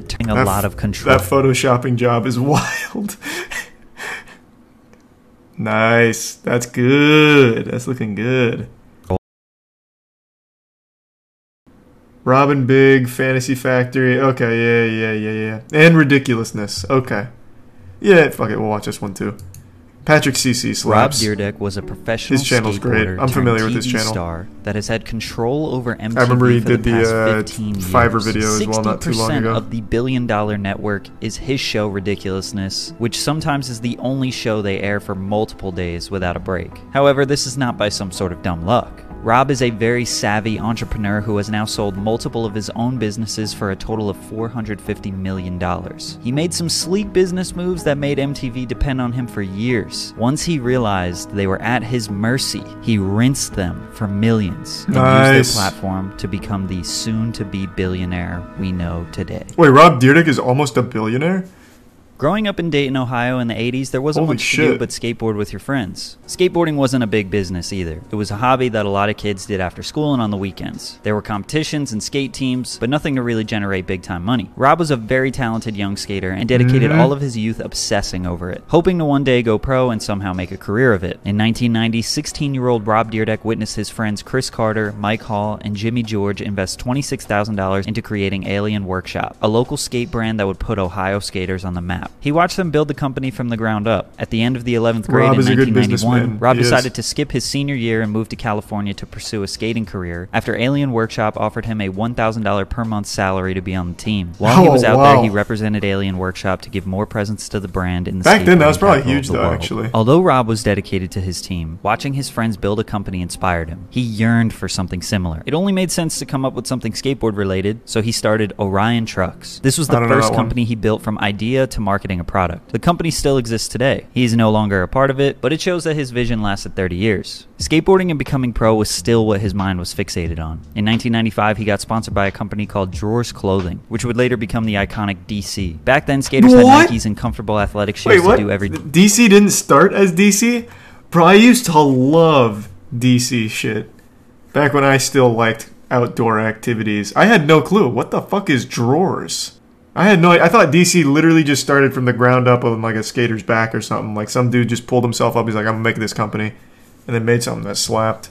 taking a lot of control. That photoshopping job is wild. Nice. That's good. That's looking good. Robin Big, Fantasy Factory. Okay, yeah. And Ridiculousness. Okay. Yeah, fuck it. We'll watch this one too. Patrick CC slaps. Rob Dyrdek was a professional his channel's great. I'm familiar with his channel. Star that has had control over MTV I remember he for did the past 15 years. Fiverr video as well not too long ago. 60% of the billion-dollar network is his show Ridiculousness, which sometimes is the only show they air for multiple days without a break. However, this is not by some sort of dumb luck. Rob is a very savvy entrepreneur who has now sold multiple of his own businesses for a total of $450 million. He made some sleek business moves that made MTV depend on him for years. Once he realized they were at his mercy, he rinsed them for millions and used their platform to become the soon-to-be billionaire we know today. Wait, Rob Dyrdek is almost a billionaire? Growing up in Dayton, Ohio in the 80s, there wasn't much to do but skateboard with your friends. Skateboarding wasn't a big business either. It was a hobby that a lot of kids did after school and on the weekends. There were competitions and skate teams, but nothing to really generate big-time money. Rob was a very talented young skater and dedicated all of his youth obsessing over it, hoping to one day go pro and somehow make a career of it. In 1990, 16-year-old Rob Dyrdek witnessed his friends Chris Carter, Mike Hall, and Jimmy George invest $26,000 into creating Alien Workshop, a local skate brand that would put Ohio skaters on the map. He watched them build the company from the ground up. At the end of the 11th grade in 1991, Rob decided to skip his senior year and move to California to pursue a skating career after Alien Workshop offered him a $1,000 per month salary to be on the team. While he was out there, he represented Alien Workshop to give more presence to the brand in the back then, that was probably huge though, actually. Although Rob was dedicated to his team, watching his friends build a company inspired him. He yearned for something similar. It only made sense to come up with something skateboard related, so he started Orion Trucks. This was the first company he built from idea to marketing a product. The company still exists today. He is no longer a part of it, but it shows that his vision lasted 30 years. Skateboarding and becoming pro was still what his mind was fixated on. In 1995, he got sponsored by a company called Drawers Clothing, which would later become the iconic DC. Back then, skaters had Nikes and comfortable athletic shoes to do every... DC didn't start as DC? Bro, I used to love DC shit. Back when I still liked outdoor activities. I had no clue. What the fuck is Drawers? I had no idea. I thought DC literally just started from the ground up on like a skater's back or something. Like some dude just pulled himself up. He's like, I'm going to make this company. And then made something that slapped.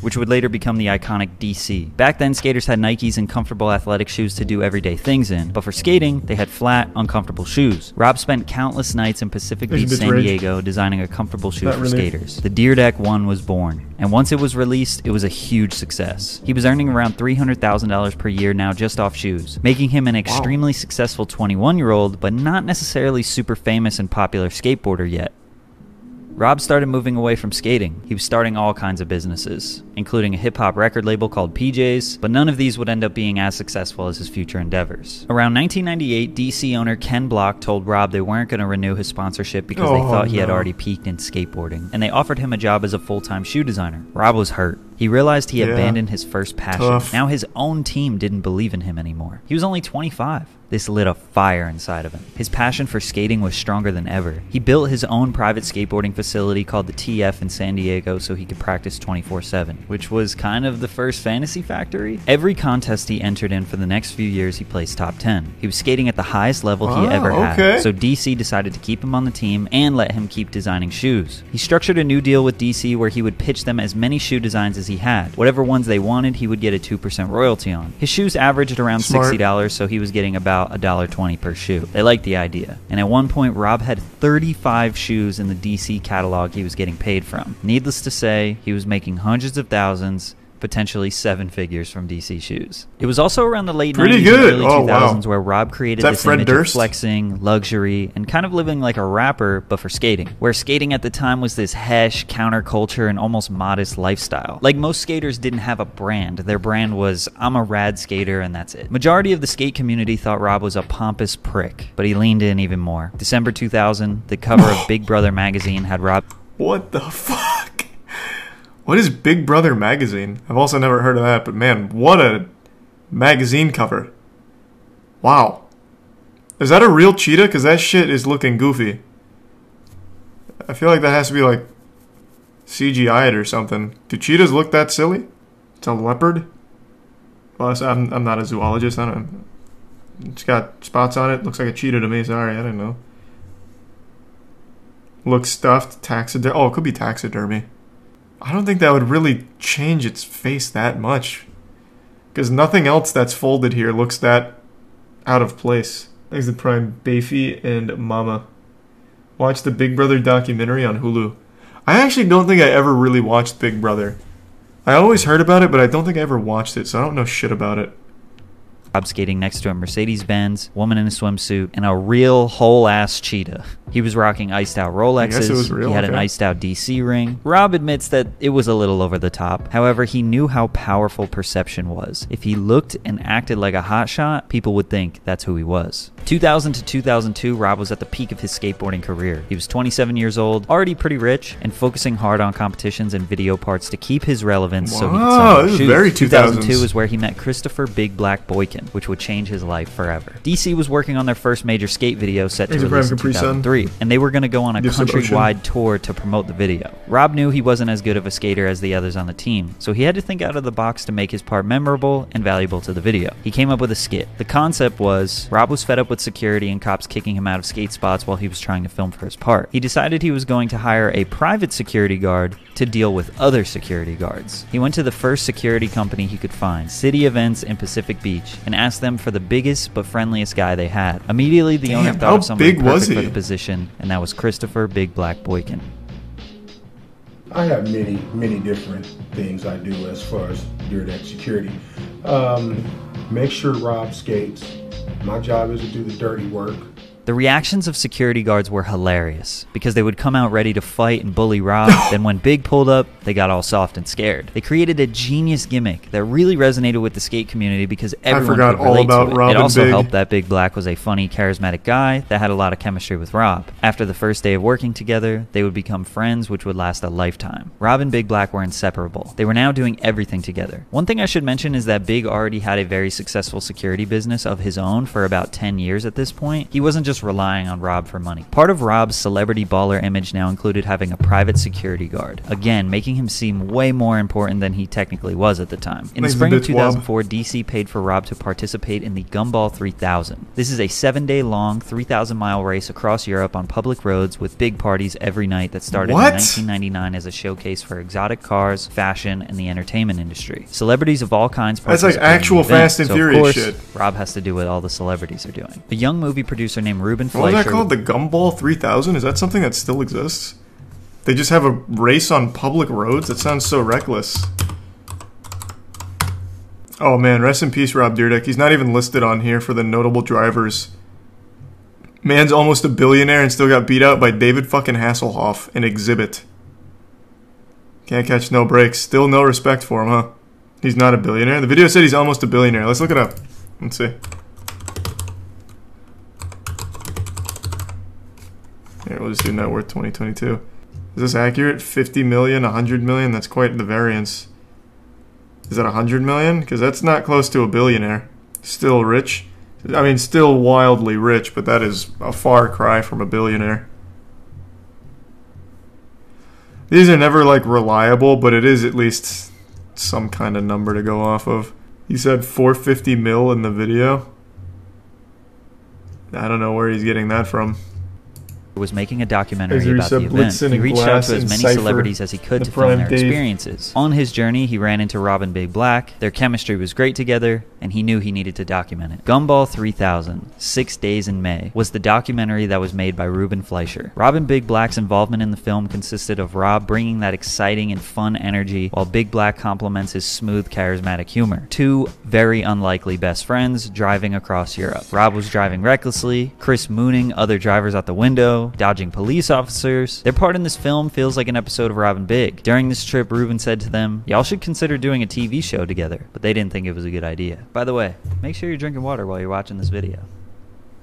Which would later become the iconic DC. Back then, skaters had Nikes and comfortable athletic shoes to do everyday things in, but for skating, they had flat, uncomfortable shoes. Rob spent countless nights in Pacific Beach, San Diego, designing a comfortable shoe for skaters. The Dyrdek 1 was born, and once it was released, it was a huge success. He was earning around $300,000 per year now just off shoes, making him an extremely successful 21-year-old, but not necessarily super famous and popular skateboarder yet. Rob started moving away from skating. He was starting all kinds of businesses, including a hip-hop record label called PJ's, but none of these would end up being as successful as his future endeavors. Around 1998, DC owner Ken Block told Rob they weren't going to renew his sponsorship because they thought he had already peaked in skateboarding, and they offered him a job as a full-time shoe designer. Rob was hurt. He realized he abandoned his first passion. Now his own team didn't believe in him anymore. He was only 25. This lit a fire inside of him. His passion for skating was stronger than ever. He built his own private skateboarding facility called the TF in San Diego so he could practice 24/7, which was kind of the first Fantasy Factory. Every contest he entered in for the next few years, he placed top 10. He was skating at the highest level he ever had, so DC decided to keep him on the team and let him keep designing shoes. He structured a new deal with DC where he would pitch them as many shoe designs as he had. Whatever ones they wanted, he would get a 2% royalty on. His shoes averaged around $60, so he was getting about $1.20 per shoe. They liked the idea. And at one point, Rob had 35 shoes in the DC catalog he was getting paid from. Needless to say, he was making hundreds of thousands, potentially 7 figures from DC shoes. It was also around the late 90s and early 2000s where Rob created this image of flexing, luxury, and kind of living like a rapper, but for skating. Where skating at the time was this hesh, counterculture, and almost modest lifestyle. Like most skaters didn't have a brand. Their brand was, I'm a rad skater, and that's it. Majority of the skate community thought Rob was a pompous prick, but he leaned in even more. December 2000, the cover of Big Brother magazine had Rob... What the fuck? What is Big Brother magazine? I've also never heard of that, but man, what a magazine cover. Wow. Is that a real cheetah? Because that shit is looking goofy. I feel like that has to be like CGI'd or something. Do cheetahs look that silly? It's a leopard? Well, I'm not a zoologist. I don't It's got spots on it. Looks like a cheetah to me. Sorry, I didn't know. Looks stuffed. Taxidermy. Oh, it could be taxidermy. I don't think that would really change its face that much. Because nothing else that's folded here looks that out of place. Thanks to Prime, Bayfy and Mama. Watch the Big Brother documentary on Hulu. I actually don't think I ever really watched Big Brother. I always heard about it, but I don't think I ever watched it, so I don't know shit about it. Rob skating next to a Mercedes-Benz, woman in a swimsuit, and a real whole-ass cheetah. He was rocking iced-out Rolexes. I guess it was real. He had an iced-out DC ring. Rob admits that it was a little over the top. However, he knew how powerful perception was. If he looked and acted like a hotshot, people would think that's who he was. 2000 to 2002, Rob was at the peak of his skateboarding career. He was 27 years old, already pretty rich, and focusing hard on competitions and video parts to keep his relevance so he could sell this is shoes. very 2002 is where he met Christopher Big Black Boykin, which would change his life forever. DC was working on their first major skate video set to release in 2003, and they were going to go on a countrywide tour to promote the video. Rob knew he wasn't as good of a skater as the others on the team, so he had to think out of the box to make his part memorable and valuable to the video. He came up with a skit. The concept was, Rob was fed up with security and cops kicking him out of skate spots while he was trying to film for his part. He decided he was going to hire a private security guard to deal with other security guards. He went to the first security company he could find, City Events in Pacific Beach, and asked them for the biggest but friendliest guy they had. Immediately, the owner thought of somebody perfect for the position, and that was Christopher Big Black Boykin. I have many different things I do as far as Dyrdek security. Make sure Rob skates. My job is to do the dirty work. The reactions of security guards were hilarious, because they would come out ready to fight and bully Rob, then when Big pulled up, they got all soft and scared. They created a genius gimmick that really resonated with the skate community because everyone could relate to it. It also helped that Big Black was a funny, charismatic guy that had a lot of chemistry with Rob. After the first day of working together, they would become friends which would last a lifetime. Rob and Big Black were inseparable. They were now doing everything together. One thing I should mention is that Big already had a very successful security business of his own for about 10 years at this point. He wasn't just relying on Rob for money. Part of Rob's celebrity baller image now included having a private security guard, again making him seem way more important than he technically was at the time. In the spring of 2004, DC paid for Rob to participate in the Gumball 3000. This is a 7-day long, 3,000-mile race across Europe on public roads with big parties every night that started in 1999 as a showcase for exotic cars, fashion, and the entertainment industry. Celebrities of all kinds participated. That's like actual Fast and Furious shit. Rob has to do what all the celebrities are doing. A young movie producer named Ruben Fleischer. What was that called? The Gumball 3000? Is that something that still exists? They just have a race on public roads? That sounds so reckless. Oh man, rest in peace Rob Dyrdek. He's not even listed on here for the notable drivers. Man's almost a billionaire and still got beat out by David fucking Hasselhoff in Exhibit. Can't catch no breaks. Still no respect for him, huh? He's not a billionaire. The video said he's almost a billionaire. Let's look it up. Let's see. Here, we'll just do net worth 2022. Is this accurate? 50 million, 100 million? That's quite the variance. Is that 100 million? Because that's not close to a billionaire. Still rich. I mean, still wildly rich, but that is a far cry from a billionaire. These are never, like, reliable, but it is at least some kind of number to go off of. He said 450 mil in the video. I don't know where he's getting that from. Was making a documentary about the event. He reached out to as many celebrities as he could to film their experiences. On his journey, he ran into Rob and Big Black. Their chemistry was great together, and he knew he needed to document it. Gumball 3000, 6 Days in May, was the documentary that was made by Ruben Fleischer. Rob and Big Black's involvement in the film consisted of Rob bringing that exciting and fun energy, while Big Black complements his smooth, charismatic humor. Two very unlikely best friends driving across Europe. Rob was driving recklessly, Chris mooning other drivers out the window, dodging police officers. Their part in this film feels like an episode of Rob and Big. During this trip, Ruben said to them, "Y'all should consider doing a TV show together," but they didn't think it was a good idea. By the way, make sure you're drinking water while you're watching this video.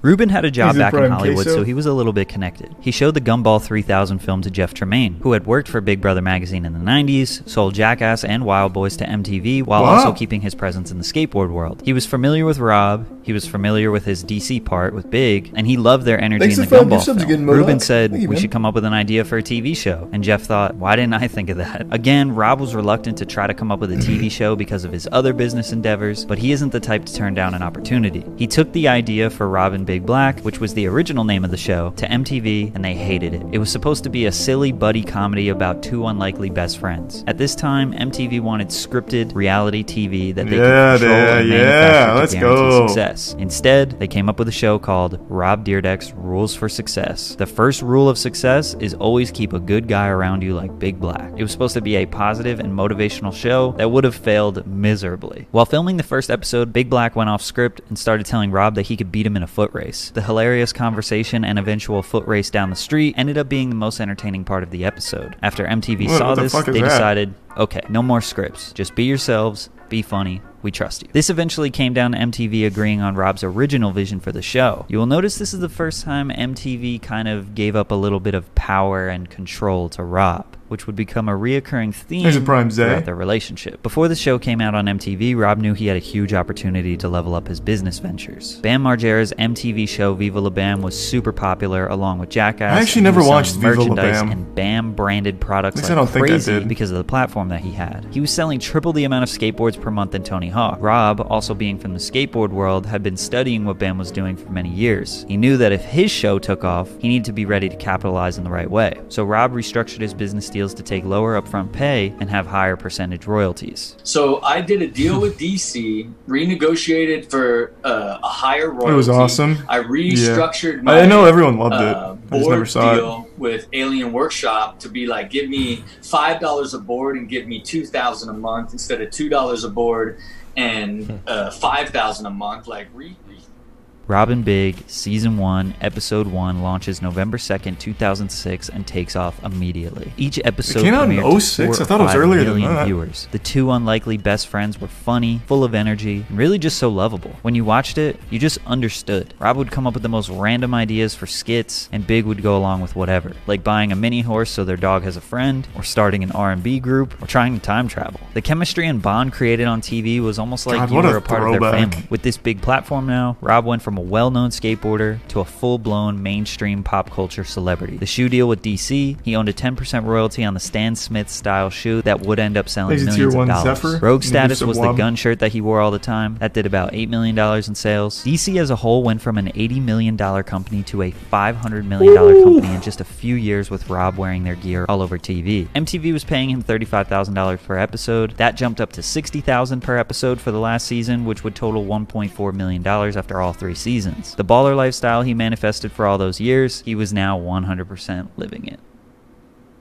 Ruben had a job He's a back in prime Hollywood, queso. so he was a little bit connected. He showed the Gumball 3000 film to Jeff Tremaine, who had worked for Big Brother magazine in the 90s, sold Jackass and Wild Boys to MTV, while Wow. also keeping his presence in the skateboard world. He was familiar with Rob, he was familiar with his DC part with Big, and he loved their energy Thanks in the to Fred, Gumball your subs are film. getting mowed Ruben up. said, Thank you, we man. should come up with an idea for a TV show, and Jeff thought, why didn't I think of that? Again, Rob was reluctant to try to come up with a TV show because of his other business endeavors, but he isn't the type to turn down an opportunity. He took the idea for Rob and Big Black, which was the original name of the show, to MTV, and they hated it. It was supposed to be a silly buddy comedy about two unlikely best friends. At this time, MTV wanted scripted reality TV that they could control and manufacture let's to guarantee go. success. Instead, they came up with a show called Rob Dyrdek's Rules for Success. The first rule of success is always keep a good guy around you like Big Black. It was supposed to be a positive and motivational show that would have failed miserably. While filming the first episode, Big Black went off script and started telling Rob that he could beat him in a foot race. The hilarious conversation and eventual foot race down the street ended up being the most entertaining part of the episode. After MTV saw What the this, fuck is they that? decided, okay, no more scripts. Just be yourselves, be funny, we trust you. This eventually came down to MTV agreeing on Rob's original vision for the show. You will notice this is the first time MTV kind of gave up a little bit of power and control to Rob, which would become a reoccurring theme There's a Prime Zay. throughout their relationship. Before the show came out on MTV, Rob knew he had a huge opportunity to level up his business ventures. Bam Margera's MTV show Viva La Bam was super popular, along with Jackass. I actually and he never was selling watched Viva La merchandise Bam. and Bam branded products At least like I don't think I crazy did. because of the platform that he had. He was selling triple the amount of skateboards per month than Tony Hawk. Rob, also being from the skateboard world, had been studying what Bam was doing for many years. He knew that if his show took off, he needed to be ready to capitalize in the right way. So Rob restructured his business deals to take lower upfront pay and have higher percentage royalties. So I did a deal with DC, renegotiated for a higher royalty. It was awesome. I restructured Yeah. my I know everyone loved it. I just board never saw deal with Alien Workshop to be like, give me $5 a board and give me $2,000 a month instead of $2 a board and $5,000 a month. Like Rob and Big, Season 1, Episode 1 launches November 2nd, 2006 and takes off immediately. Each episode came out in premiered to 06? 4 I thought it was or 5 earlier than million that. viewers. The two unlikely best friends were funny, full of energy, and really just so lovable. When you watched it, you just understood. Rob would come up with the most random ideas for skits, and Big would go along with whatever, like buying a mini horse so their dog has a friend, or starting an R&B group, or trying to time travel. The chemistry and bond created on TV was almost like God, you what were a a part of their throwback. family. With this big platform now, Rob went from a well-known skateboarder to a full-blown mainstream pop culture celebrity. The shoe deal with DC, he owned a 10% royalty on the Stan Smith style shoe that would end up selling Thanks to millions Tier of 1 dollars. Zephyr. Rogue New Status was the Subwab. gun shirt that he wore all the time. That did about $8 million in sales. DC as a whole went from an $80 million company to a $500 million company in just a few years, with Rob wearing their gear all over TV. MTV was paying him $35,000 per episode. That jumped up to $60,000 per episode for the last season, which would total $1.4 million after all 3 seasons. The baller lifestyle he manifested for all those years, he was now 100% living it.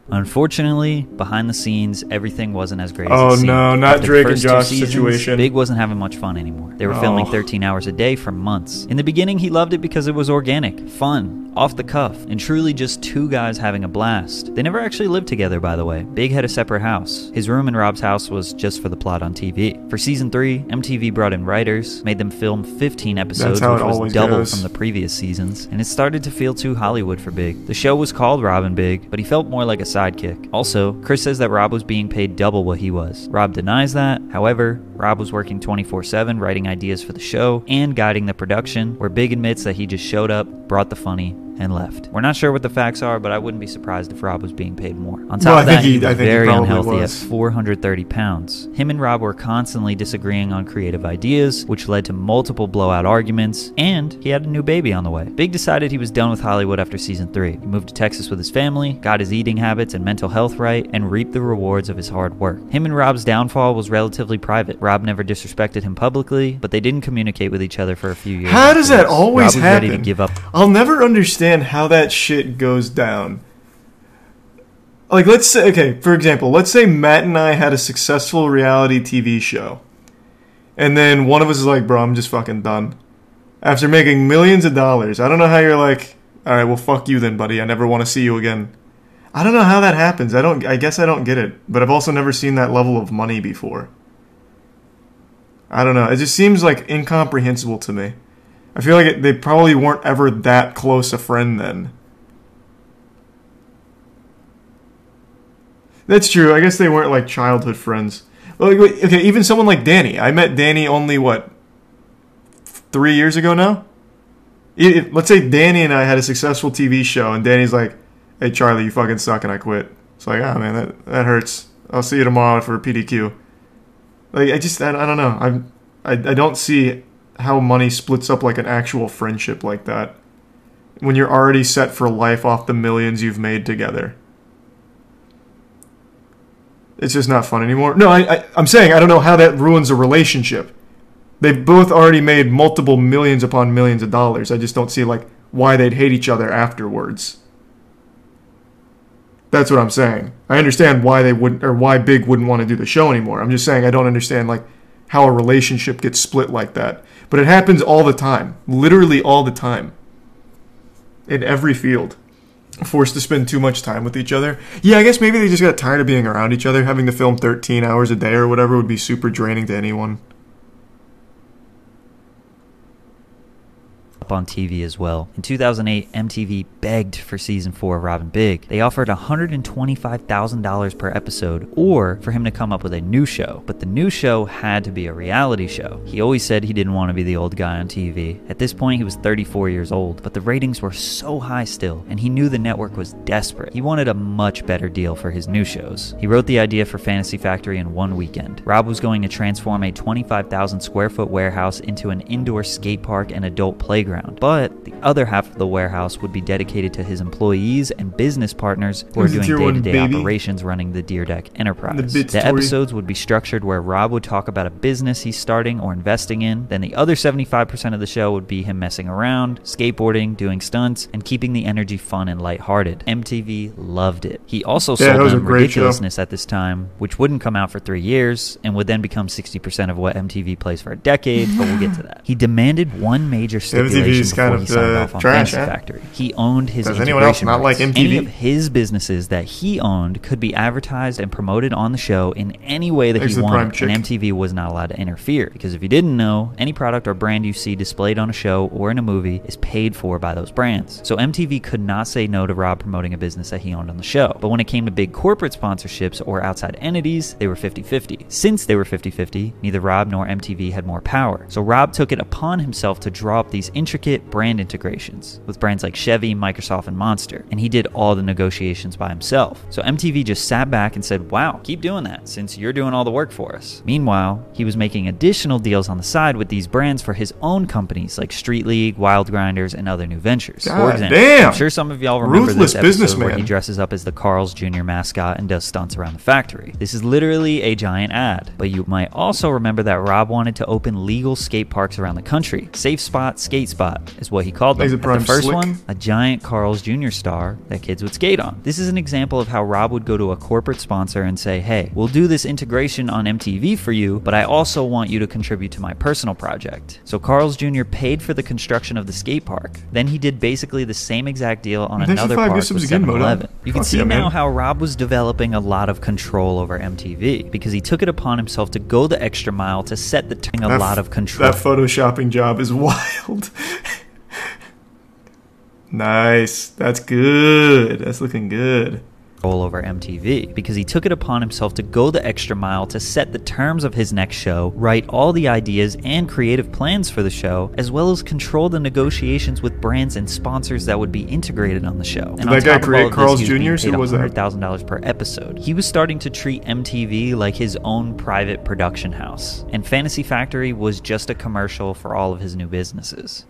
Unfortunately, behind the scenes, everything wasn't as great as Oh, it seemed. no, not After the Drake and first 2 Josh seasons, situation. Big wasn't having much fun anymore. They were filming Oh. 13 hours a day for months. In the beginning, he loved it because it was organic, fun, off the cuff, and truly just two guys having a blast. They never actually lived together, by the way. Big had a separate house. His room in Rob's house was just for the plot on TV. For season 3, MTV brought in writers, made them film 15 episodes, how which it was always double goes. from the previous seasons, and it started to feel too Hollywood for Big. The show was called Rob and Big, but he felt more like a sidekick. Also, Chris says that Rob was being paid double what he was. Rob denies that. However, Rob was working 24/7 writing ideas for the show and guiding the production, where Big admits that he just showed up, brought the funny, and left. We're not sure what the facts are, but I wouldn't be surprised if Rob was being paid more. On top Well, of I that, think he was he very probably unhealthy was. at 430 pounds. Him and Rob were constantly disagreeing on creative ideas, which led to multiple blowout arguments, and he had a new baby on the way. Big decided he was done with Hollywood after season 3. He moved to Texas with his family, got his eating habits and mental health right, and reaped the rewards of his hard work. Him and Rob's downfall was relatively private. Rob never disrespected him publicly, but they didn't communicate with each other for a few years. How does that afterwards. always Rob was happen? ready to give up. I'll never understand how that shit goes down. Like, let's say, okay, for example, let's say Matt and I had a successful reality TV show. And then one of us is like, bro, I'm just fucking done. After making millions of dollars. I don't know how you're like, alright, well, fuck you then, buddy. I never want to see you again. I don't know how that happens. I guess I don't get it. But I've also never seen that level of money before. I don't know. It just seems like incomprehensible to me. I feel like they probably weren't ever that close a friend then. That's true. I guess they weren't like childhood friends. Well, okay, even someone like Danny. I met Danny only, what, 3 years ago now? Let's say Danny and I had a successful TV show, and Danny's like, hey, Charlie, you fucking suck, and I quit. It's like, oh, man, that hurts. I'll see you tomorrow for PDQ. Like, I don't know. I don't see how money splits up like an actual friendship like that when you're already set for life off the millions you've made together. It's just not fun anymore. No, I'm saying I don't know how that ruins a relationship. They've both already made multiple millions upon millions of dollars. I just don't see like why they'd hate each other afterwards. That's what I'm saying. I understand why they wouldn't, or why Big wouldn't want to do the show anymore. I'm just saying I don't understand like how a relationship gets split like that. But it happens all the time. Literally all the time. In every field. Forced to spend too much time with each other. Yeah, I guess maybe they just got tired of being around each other. Having to film 13 hours a day or whatever would be super draining to anyone. On TV as well. In 2008, MTV begged for season 4 of Rob and Big. They offered $125,000 per episode or for him to come up with a new show. But the new show had to be a reality show. He always said he didn't want to be the old guy on TV. At this point, he was 34 years old, but the ratings were so high still, and he knew the network was desperate. He wanted a much better deal for his new shows. He wrote the idea for Fantasy Factory in one weekend. Rob was going to transform a 25,000 square foot warehouse into an indoor skate park and adult playground. But the other half of the warehouse would be dedicated to his employees and business partners who are doing day-to-day operations running the Dyrdek enterprise. The episodes would be structured where Rob would talk about a business he's starting or investing in. Then the other 75% of the show would be him messing around, skateboarding, doing stunts, and keeping the energy fun and lighthearted. MTV loved it. He also sold them Ridiculousness at this time, which wouldn't come out for 3 years and would then become 60% of what MTV plays for a decade, but we'll get to that. He demanded one major stipulation before he signed off on Fantasy Factory. He owned his integration rights. Any of his businesses that he owned could be advertised and promoted on the show in any way that he wanted, and MTV was not allowed to interfere. Because if you didn't know, any product or brand you see displayed on a show or in a movie is paid for by those brands. So MTV could not say no to Rob promoting a business that he owned on the show. But when it came to big corporate sponsorships or outside entities, they were 50-50. Since they were 50-50, neither Rob nor MTV had more power. So Rob took it upon himself to draw up these intricate brand integrations with brands like Chevy, Microsoft, and Monster, and he did all the negotiations by himself. So MTV just sat back and said, wow, keep doing that since you're doing all the work for us. Meanwhile, he was making additional deals on the side with these brands for his own companies like Street League, Wild Grinders, and other new ventures. For example, I'm sure some of y'all remember this episode where he dresses up as the Carl's Jr. mascot and does stunts around the factory. This is literally a giant ad, but you might also remember that Rob wanted to open legal skate parks around the country. Safe Spot, Skate Spot is what he called them. The first one, a giant Carl's Jr. star that kids would skate on. This is an example of how Rob would go to a corporate sponsor and say, hey, we'll do this integration on MTV for you, but I also want you to contribute to my personal project. So Carl's Jr. paid for the construction of the skate park. Then he did basically the same exact deal on another park with 7-Eleven. You can see now how Rob was developing a lot of control over MTV because he took it upon himself to go the extra mile to set the a lot of control. That photoshopping job is wild. Nice. That's good. That's looking good. Over MTV because he took it upon himself to go the extra mile to set the terms of his next show, write all the ideas and creative plans for the show, as well as control the negotiations with brands and sponsors that would be integrated on the show. And that guy create Carl's Jr.? Who was that? $100,000 per episode. He was starting to treat MTV like his own private production house, and Fantasy Factory was just a commercial for all of his new businesses.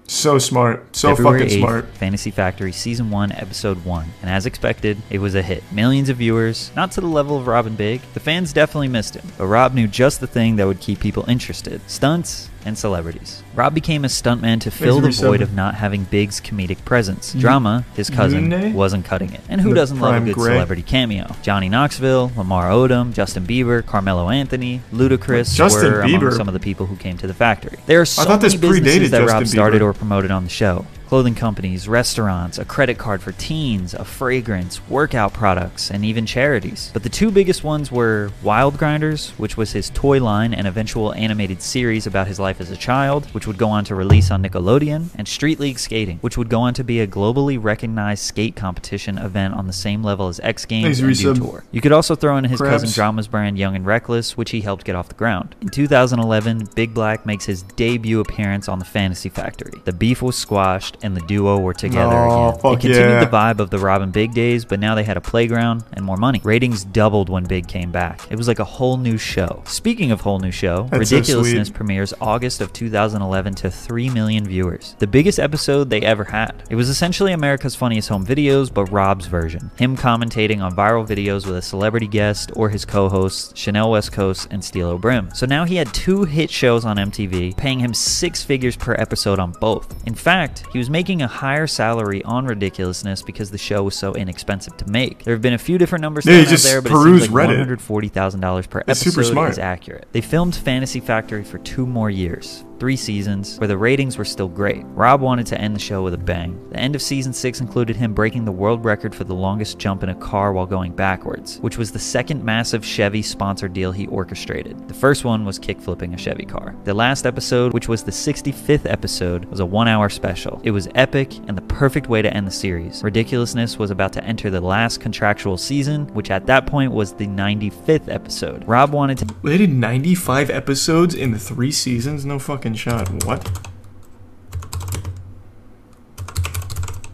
So smart. So February fucking 8th, smart. Fantasy Factory Season 1, Episode 1. And as expected, it was a hit. Millions of viewers, not to the level of Rob and Big. The fans definitely missed him, but Rob knew just the thing that would keep people interested. Stunts and celebrities. Rob became a stuntman to fill the void of not having Big's comedic presence. Drama, his cousin, wasn't cutting it. And who doesn't love a good celebrity cameo? Johnny Knoxville, Lamar Odom, Justin Bieber, Carmelo Anthony, Ludacris were among some of the people who came to the factory. There are so many businesses that Rob started or promoted on the show. clothing companies, restaurants, a credit card for teens, a fragrance, workout products, and even charities. But the two biggest ones were Wild Grinders, which was his toy line and eventual animated series about his life as a child, which would go on to release on Nickelodeon, and Street League Skating, which would go on to be a globally recognized skate competition event on the same level as X Games and Dew Tour. You could also throw in his cousin Drama's brand Young and Reckless, which he helped get off the ground. In 2011, Big Black makes his debut appearance on the Fantasy Factory. The beef was squashed and the duo were together again. It continued the vibe of the Rob and Big days, but now they had a playground and more money. Ratings doubled when Big came back. It was like a whole new show. Speaking of whole new show, Ridiculousness premieres August of 2011 to 3 million viewers. The biggest episode they ever had. It was essentially America's Funniest Home Videos, but Rob's version. Him commentating on viral videos with a celebrity guest or his co-hosts Chanel West Coast and Steel O'Brim. So now he had 2 hit shows on MTV, paying him 6 figures per episode on both. In fact, he was making a higher salary on Ridiculousness because the show was so inexpensive to make. There have been a few different numbers thrown out there, but it seems like $140,000 per episode is accurate. They filmed Fantasy Factory for 2 more years. 3 seasons, where the ratings were still great. Rob wanted to end the show with a bang. The end of season 6 included him breaking the world record for the longest jump in a car while going backwards, which was the second massive Chevy sponsor deal he orchestrated. The first one was kickflipping a Chevy car. The last episode, which was the 65th episode, was a 1-hour special. It was epic and the perfect way to end the series. Ridiculousness was about to enter the last contractual season, which at that point was the 95th episode. Rob wanted to... They did 95 episodes in the 3 seasons? No fucking shot. What?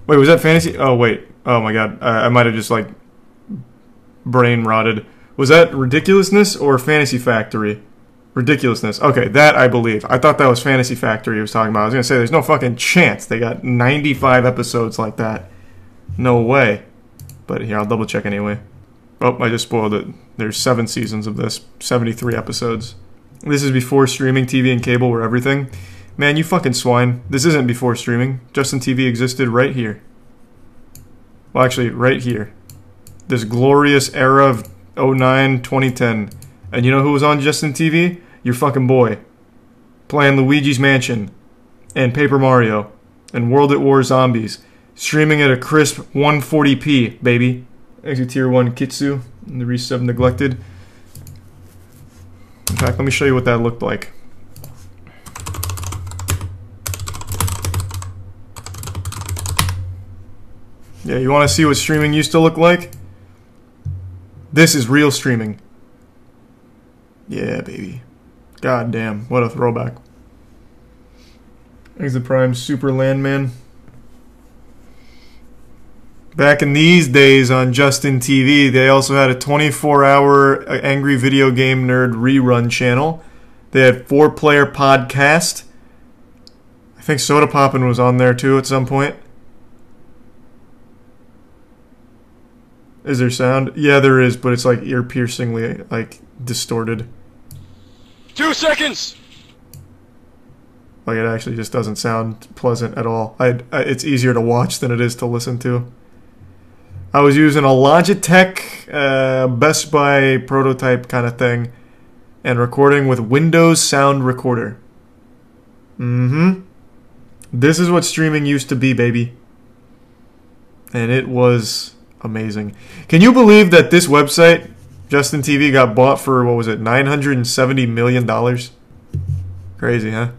Wait, was that fantasy? Oh, wait. Oh my god. I might have just, like, brain rotted. Was that Ridiculousness or Fantasy Factory? Ridiculousness. Okay, that I believe. I thought that was Fantasy Factory he was talking about. I was gonna say, there's no fucking chance they got 95 episodes like that. No way. But here, I'll double check anyway. Oh, I just spoiled it. There's 7 seasons of this. 73 episodes. This is before streaming, TV, and cable were everything. Man, you fucking swine. This isn't before streaming. Justin TV existed right here. Well, actually, right here. This glorious era of 09, 2010. And you know who was on Justin TV? Your fucking boy. Playing Luigi's Mansion. And Paper Mario. And World at War Zombies. Streaming at a crisp 140p, baby. Exit Tier 1 Kitsu. And the resub Neglected. In fact, let me show you what that looked like. Yeah, you want to see what streaming used to look like? This is real streaming. Yeah, baby. God damn, what a throwback. There's the Prime Super Landman. Back in these days on Justin TV, they also had a 24-hour Angry Video Game Nerd rerun channel. They had 4-player podcast. I think Soda Poppin' was on there too at some point. Is there sound? Yeah, there is, but it's like ear-piercingly like distorted. 2 seconds! Like it actually just doesn't sound pleasant at all. It's easier to watch than it is to listen to. I was using a Logitech Best Buy prototype kind of thing and recording with Windows Sound Recorder. This is what streaming used to be, baby. And it was amazing. Can you believe that this website, Justin TV, got bought for, what was it, $970 million? Crazy, huh?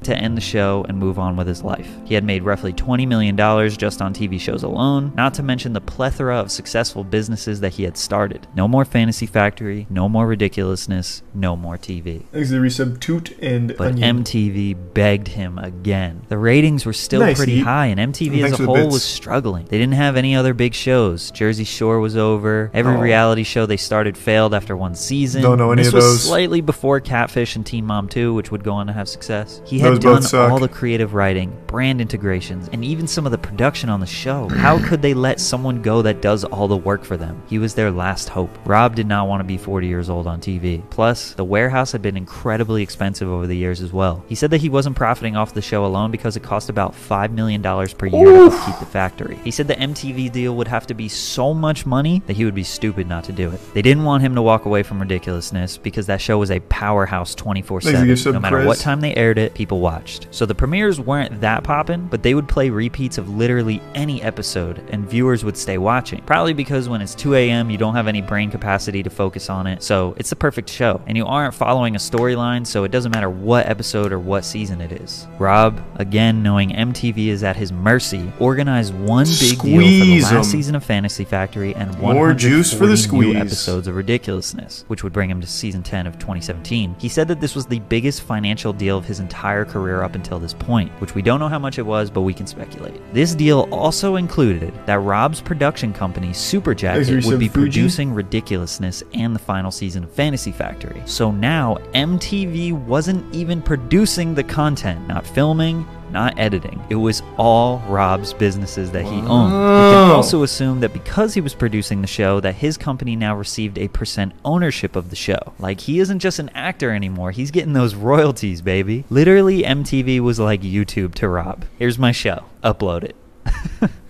To end the show and move on with his life. He had made roughly $20 million just on TV shows alone, not to mention the plethora of successful businesses that he had started. No more Fantasy Factory, no more Ridiculousness, no more TV. Thanks to the resub Toot and But Onion. MTV begged him again. The ratings were still pretty high, and MTV as a whole was struggling. They didn't have any other big shows. Jersey Shore was over. Every reality show they started failed after 1 season. Don't know any of those. This was slightly before Catfish and Teen Mom 2, which would go on to have success. He had done all the creative writing, brand integrations, and even some of the production on the show. How could they let someone go that does all the work for them? He was their last hope. Rob did not want to be 40 years old on TV. Plus, the warehouse had been incredibly expensive over the years as well. He said that he wasn't profiting off the show alone because it cost about $5 million per year to upkeep the factory. He said the MTV deal would have to be so much money that he would be stupid not to do it. They didn't want him to walk away from Ridiculousness because that show was a powerhouse 24/7. No matter what time they aired it, people watched. So the premieres weren't that poppin', but they would play repeats of literally any episode, and viewers would stay watching. Probably because when it's 2 a.m., you don't have any brain capacity to focus on it, so it's the perfect show. And you aren't following a storyline, so it doesn't matter what episode or what season it is. Rob, again knowing MTV is at his mercy, organized one big deal for the last season of Fantasy Factory and more juice for the squeeze new episodes of Ridiculousness, which would bring him to season 10 of 2017. He said that this was the biggest financial deal of his entire career up until this point, which we don't know how much it was, but we can speculate. This deal also included that Rob's production company, Superjacket, would be producing Ridiculousness and the final season of Fantasy Factory. So now MTV wasn't even producing the content, not filming, not editing. It was all Rob's businesses that he owned. We can also assume that because he was producing the show, that his company now received a % ownership of the show. Like, he isn't just an actor anymore, he's getting those royalties, baby. Literally, MTV was like YouTube to Rob. Here's my show, upload it.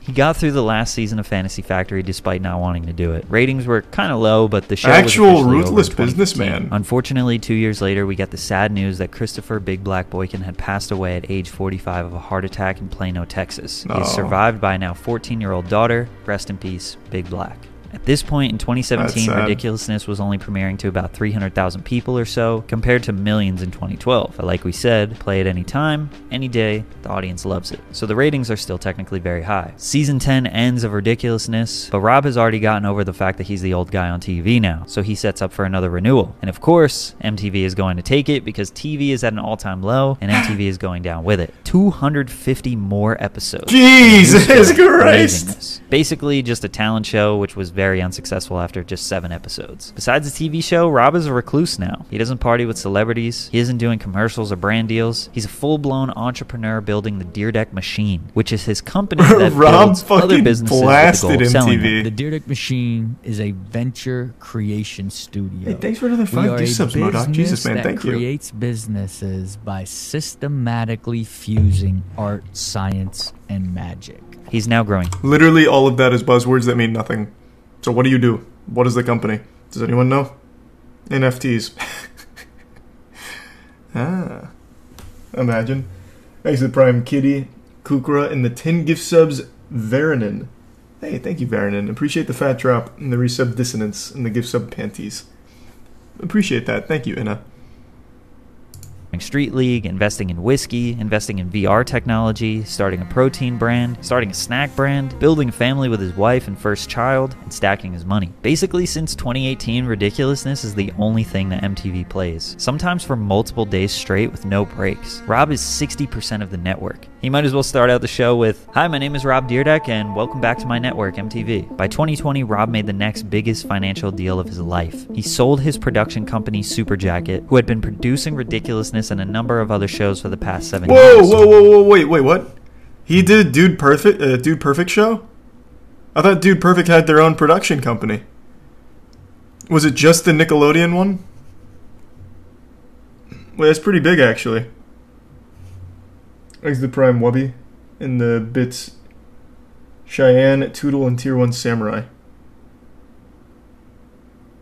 He got through the last season of Fantasy Factory despite not wanting to do it. Ratings were kind of low, but the show was actual ruthless businessman. Unfortunately, 2 years later, we got the sad news that Christopher Big Black Boykin had passed away at age 45 of a heart attack in Plano, Texas. He is survived by a now 14-year-old daughter. Rest in peace, Big Black. At this point in 2017, Ridiculousness was only premiering to about 300,000 people or so, compared to millions in 2012. But like we said, play it any time, any day, the audience loves it. So the ratings are still technically very high. Season 10 ends of Ridiculousness, but Rob has already gotten over the fact that he's the old guy on TV now, so he sets up for another renewal. And of course, MTV is going to take it because TV is at an all-time low, and MTV is going down with it. 250 more episodes. Jesus Christ! Basically just a talent show, which was very unsuccessful after just 7 episodes. Besides the TV show, Rob is a recluse now. He doesn't party with celebrities. He isn't doing commercials or brand deals. He's a full-blown entrepreneur building the Dyrdek Machine, which is his company that builds other businesses with the goal of selling them. The Dyrdek Machine is a venture creation studio. Hey, thanks for another 5 gift subs, Modoc. Jesus, man, thank you. Creates businesses by systematically fusing art, science, and magic. He's now growing. Literally all of that is buzzwords that mean nothing. So what do you do? What is the company? Does anyone know? NFTs. Imagine. Thanks to the Prime Kitty, Kukra, and the 10 gift subs, Varanen. Hey, thank you, Varanen. Appreciate the fat drop and the resub dissonance and the gift sub panties. Appreciate that. Thank you, Inna. Street League, investing in whiskey, investing in VR technology, starting a protein brand, starting a snack brand, building a family with his wife and first child, and stacking his money. Basically, since 2018, Ridiculousness is the only thing that MTV plays, sometimes for multiple days straight with no breaks. Rob is 60% of the network. He might as well start out the show with, "Hi, my name is Rob Dyrdek, and welcome back to my network, MTV." By 2020, Rob made the next biggest financial deal of his life. He sold his production company, Superjacket, who had been producing Ridiculousness and a number of other shows for the past 7 years. Whoa, wait, what? He did Dude Perfect show? I thought Dude Perfect had their own production company. Was it just the Nickelodeon one? Well, that's pretty big, actually. Thanks to the Prime Wubby and the bits Cheyenne, Toodle, and Tier 1 Samurai.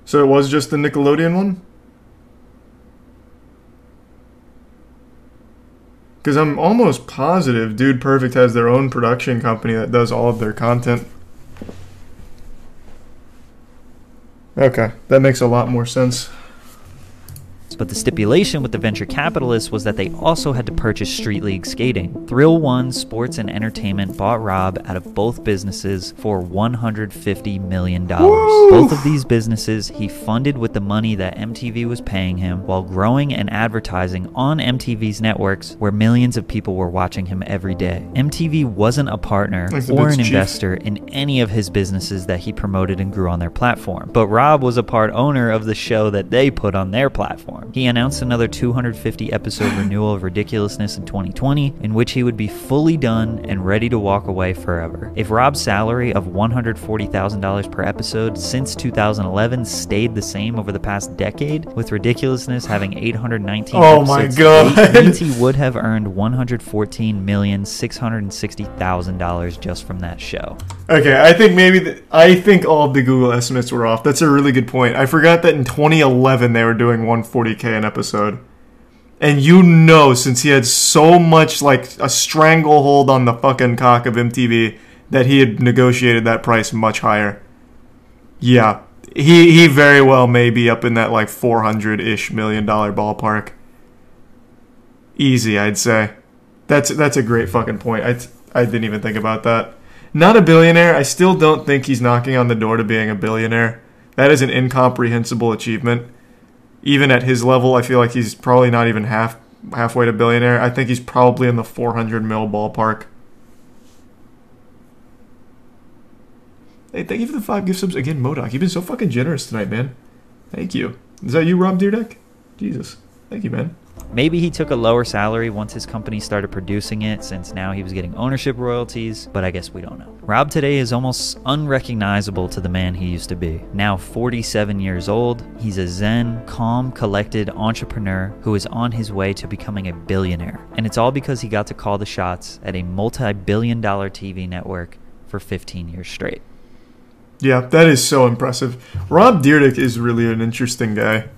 So it was just the Nickelodeon one? Because I'm almost positive Dude Perfect has their own production company that does all of their content. Okay, that makes a lot more sense. But the stipulation with the venture capitalists was that they also had to purchase Street League Skating. Thrill One Sports and Entertainment bought Rob out of both businesses for $150 million. Woo! Both of these businesses he funded with the money that MTV was paying him while growing and advertising on MTV's networks where millions of people were watching him every day. MTV wasn't a partner or an investor in any of his businesses that he promoted and grew on their platform. But Rob was a part owner of the show that they put on their platform. He announced another 250 episode renewal of Ridiculousness in 2020, in which he would be fully done and ready to walk away forever. If Rob's salary of $140,000 per episode since 2011 stayed the same over the past decade, with Ridiculousness having 819 oh my God, it means he would have earned $114,660,000 just from that show. Okay, I think all of the Google estimates were off. That's a really good point. I forgot that in 2011 they were doing $140K an episode. And you know, since he had so much like a stranglehold on the fucking cock of MTV, that he had negotiated that price much higher. Yeah, he very well may be up in that like $400-ish million ballpark. Easy, I'd say. That's a great fucking point. I didn't even think about that. Not a billionaire. I still don't think he's knocking on the door to being a billionaire. That is an incomprehensible achievement. Even at his level, I feel like he's probably not even halfway to billionaire. I think he's probably in the 400 mil ballpark. Hey, thank you for the 5 gift subs. Again, MODOK, you've been so fucking generous tonight, man. Thank you. Is that you, Rob Dyrdek? Jesus. Thank you, man. Maybe he took a lower salary once his company started producing it, since now he was getting ownership royalties, but I guess we don't know. Rob today is almost unrecognizable to the man he used to be. Now 47 years old, he's a zen, calm, collected entrepreneur who is on his way to becoming a billionaire. And it's all because he got to call the shots at a multi-billion-dollar TV network for 15 years straight. Yeah, that is so impressive. Rob Dyrdek is really an interesting guy.